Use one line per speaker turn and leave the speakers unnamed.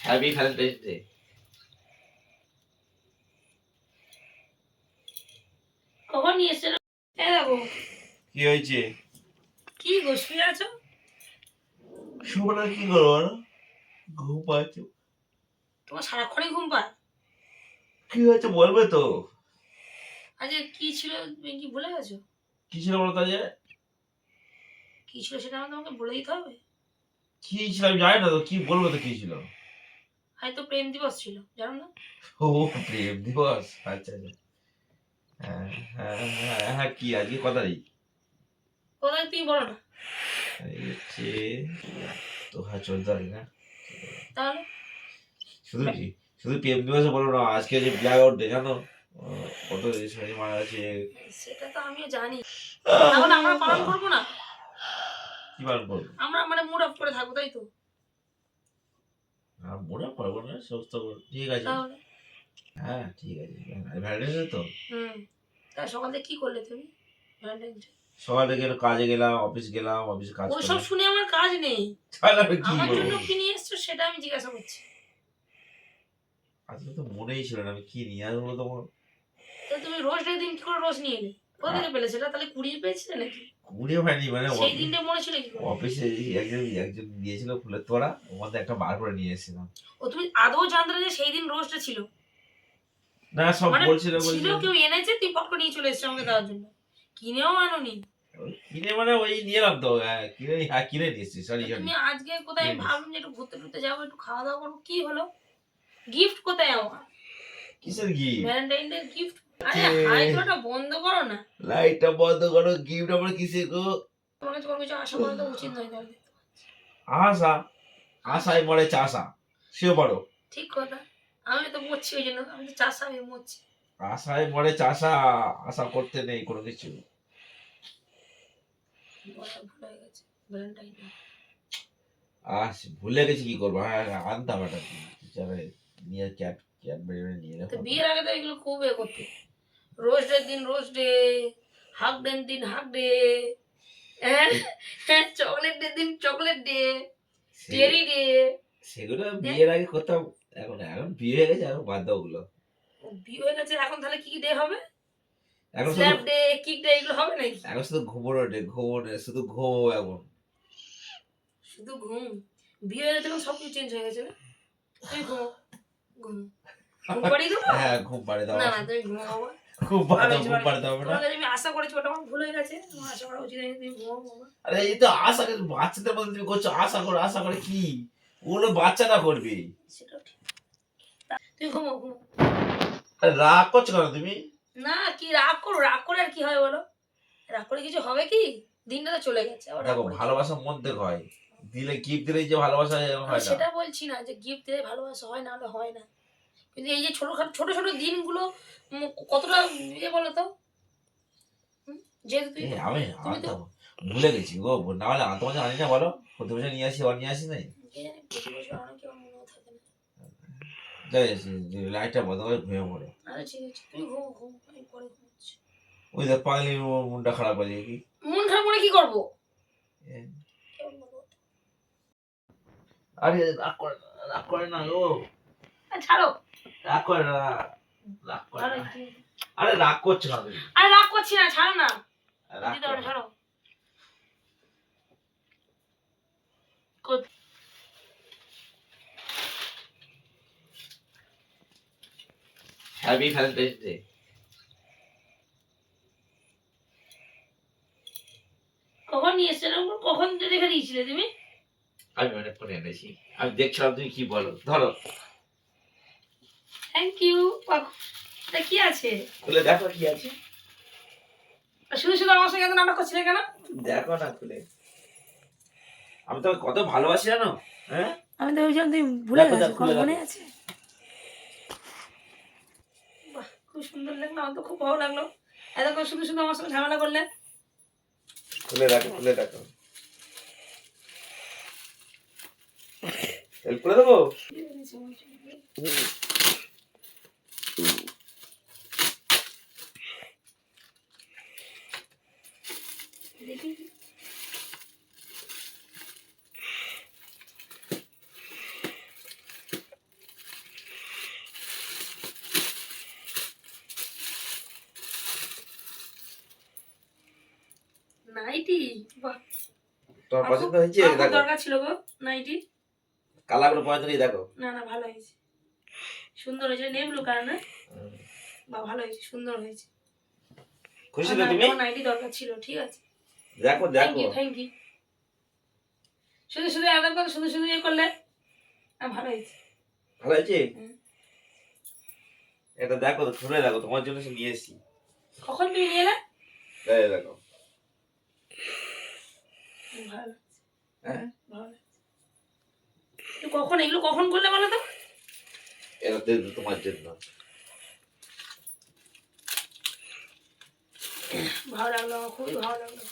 Happy Valentine's day.
কখন নিয়ে এসছো? দেখো
কি হয়েছে?
কি গো শুয়ে আছো?
শুভ না কি করবো না, ঘুম পাচ্ছে।
তোমার সারাক্ষণই ঘুম পায়?
কি হয়েছে বলবে তো?
আজকে কি ছিল তুমি কি ভুলে গেছো?
কি ছিল বলতো যে?
কি ছিল সেটা আমাকে তোমাকে বলে দিতে হবে?
কি ছিল আমি জানি না তো, কি বলবো তো কি ছিল?
হয়তো প্রেম দিবস ছিল, জানো না?
ও, প্রেম দিবস, আচ্ছা আচ্ছা। হ্যাঁ হ্যাঁ হ্যাঁ হ্যাঁ, কি আজকে কত তারিখ?
কোথায় তুমি বলো না
এই হচ্ছে তো, হ্যাঁ 14 তারিখ না?
তাহলে?
শুধু শুধু প্রেম দিবসে বলো না, আজকে যে ব্ল্যাক আউট ডে জানো? কত শনি মারা গেছে।
সেটা তো আমিও জানি, তাহলে আমরা পালন করবো না?
কি পালন করবো?
আমরা মানে মুড অফ করে থাকবো, তাই তো?
মনে পারবো না সমস্ত, ঠিক আছে।
তাহলে
হ্যাঁ ঠিক আছে, ভ্যালেন্টাইন্স ডে তো।
তাই সকাল থেকে কি করলে তুমি ভ্যালেন্টাইন ডে?
সকালে গেলে কাজে গেলাম, অফিস গেলাম, অফিসে কাজ
ওইসব
করলাম।
শুনে আমার কাজ নেই।
তাহলে আমি কি
আমার জন্য
করবো?
কি নিয়ে এসছো সেটা আমি জিজ্ঞাসা করছি।
আজকে তো মনেই ছিল না আমি কি নিয়ে আসবো তোমার।
তো তুমি রোজ ডে দিন কি করে রোজ নিয়ে এলে? কোথা থেকে পেলে সেটা? তাহলে কুড়িয়ে পেয়েছিলে নাকি?
কুড়িয়ে হয়নি, মানে
সেই দিনটা মনে ছিল কি করে?
অফিসে একজন একজন দিয়েছিল ফুলের তোড়া, ওর মধ্যে একটা বার করে নিয়ে এসেছিলাম।
ও তুমি আদৌ জানতে না যে সেই দিন রোজ ডে ছিল?
না সব
মানে
বলছিল
ছিল, কেউ এনেছে, তুমি পট করে নিয়ে চলে এসেছো আমাকে দেওয়ার জন্য? কিনেও আনোনি?
কিনে মানে ওই নিয়ে এলাম তো, কিনে, হ্যাঁ কিনে নিয়েছি, সরি সরি।
তুমি আজকে কোথায়? আমি ভাবলাম যে একটু ঘুরতে টুরতে যাবো, একটু খাওয়া দাওয়া করবো, কি হলো? গিফট কোথায় আমার?
কিসের গিফট?
Valentine day gift? আরে হাই তোটা বন্ধ করো না।
লাইটটা বন্ধ করো, গিফট আমার কিসের গো?
তোমার কাছে কোনো কিছু আশা করা তো উচিত নয় তাহলে।
আশা? আশায় মরে চাষা, সেও বড়।
ঠিক কথা, আমি তো মরছি ওই জন্য, আমি তো চাষা, আমি মরছি।
আশায় মরে চাষা, আশা করতে নেই কোনো কিছু।
বলা ভুল হয়ে গেছে, ভ্যালেন্টাইন ডে।
ভুলে গেছি, কি করবো, হ্যাঁ আনতাম একটা নিয়ে ক্যাট ক্যাট বেড়ে নিয়ে এলে
তো
হতো।
বিয়ের আগে তো এগুলো খুব করতে, রোজ ডে দিন রোজ ডে, হাক ডে দিন হাক ডে, হ্যাঁ চকলেট ডে দিন চকলেট ডে, চেরি ডে।
সেগুলো বিয়ের আগে করতাম, এখন এখন বিয়ে হয়ে গেছে, এখন বাদ দাও ওগুলো।
বিয়ে হয়ে গেছে, এখন তাহলে কি ডে হবে?
এখন শুধু,
স্ল্যাপ ডে, কিক ডে, এগুলো হবে নাকি?
এখন শুধু ঘুমোনো ডে, ঘুমোনো শুধু ঘুমো এখন।
শুধু ঘুম? বিয়ে হয়ে গেছে সব কিছু চেঞ্জ হয়ে গেছে না? তুমি ঘুমো, ঘুম, ঘুম পাড়িয়ে দেবো?
হ্যাঁ ঘুম পাড়ে দাও।
না না, তুমি ঘুমো বাবা।
ঘুম পাড়ে দাও, ঘুম পাড়ে দাও না।
তোমার কাছে আমি আশা করেছি, ওটা আমার ভুল হয়ে গেছে, আমার আশা করা উচিত হয়নি, তুমি ঘুমো বাবা।
আরে এই তো আশা, বাচ্চাদের মধ্যে তুমি করছো আশা করো আশা করে, কি ওগুলো বাচ্চারা করবে?
সেটাও ঠিক, তুমি ঘুমো ঘুমো।
আরে রাগ করছো কেন তুমি?
না, কি রাগ করো? রাগ করে আর কি হয় বলো? রাগ করে কিছু হবে কি? দিনটা তো চলে গেছে, আবার রাগ
দেখো
করে কি?
ভালোবাসার মধ্যে হয়, দিলে গিফট দিলেই যে ভালোবাসা এরকম
আমি
হয় না।
সেটা বলছি না যে গিফট দিলে ভালোবাসা হয়, না হলে হয় না, কিন্তু এই যে ছোট ছোট ছোট দিনগুলো কতটা ইয়ে বলো তো? যেহেতু তুই
আমি
তুমি তো
আনতাম, ভুলে গেছি গো, না হলে আনতাম, জানি না বলো, প্রতি বছর নিয়ে আসি, নিয়ে আসি নাই।
কে জানি প্রতি বছর অনেকে আমার মনেও থাকে না।
যাই লাইটটা বন্ধ করে ঘুমিয়ে পড়ে।
আরে ঠিক আছে, তুমি ঘুমো ঘুমো, আমি পরে ঘুমাচ্ছি।
ওই দেখ পাগলি মনটা খারাপ হয়ে যায় কি।
মন খারাপ করে কি করবো? কেমন বলো?
আরে রাগ করে না, রাগ করে না গো,
ছাড়ো।
রাগ করে না, রাগ করে
আরে
না। আরে রাগ করছো না তুমি?
আরে রাগ করছি না, ছাড়ো না।
রাগ
দিতে
করো
পারো,
না।
ছাড়ো।
Happy Valentine's day.
কখন নিয়ে এসেছো? কখন রেখে দিয়েছিলে তুমি?
আমি অনেকক্ষণ এনেছি, আমি দেখছিলাম তুমি কি বলো, ধরো।
Thank you. এটা কি আছে?
খুলে দেখো কি আছে।
শুধু শুধু আমার সঙ্গে এত নাটক করছিলে কেন?
দেখো না খুলে, আমি তোমাকে কত ভালোবাসি জানো। হ্যাঁ
আমি তো ভেবেছিলাম তুমি ভুলে গেছো,
খুলে
মনে আছে? বাহ, খুব সুন্দর লাগলো, আমার তো খুব ভালো লাগলো। এতক্ষণ শুধু শুধু আমার সঙ্গে ঝামেলা করলে।
খুলে দেখো, খুলে দেখো, হেল্প করে দেবো।
দেখি নাইটি, বাহ,
তোমার
আমার
পছন্দ
খুব-
হয়েছে?
আমার খুব
দেখো
দরকার ছিল গো নাইটি।
কালারগুলো পছন্দ নেই, দেখো।
না না, ভালো হয়েছে, সুন্দর হয়েছে, নেই ব্লু কালার না,
হুম।
বা ভালো হয়েছে, সুন্দর হয়েছে।
খুশি তো তুমি?
আমার নাইটি দরকার ছিল, ঠিক আছে,
দেখো
থ্যাংক
দেখো
ইউ থ্যাংক ইউ। শুধু শুধু আলাদা করে শুধু শুধু ইয়ে করলে, ভালো হয়েছে।
ভালো হয়েছে।
হুম।
এটা দেখো, খুলে দেখো, তোমার জন্য সে নিয়ে এসেছি।
কখন তুমি নিয়ে এলে?
এই দেখো।
ভালো লাগছে,
হ্যাঁ,
ভালো লাগছে। তো কখন এগুলো কখন করলে বলো তো?
এটা তোমার জন্য।
ভালো লাগলো, আমার খুবই ভালো লাগলো।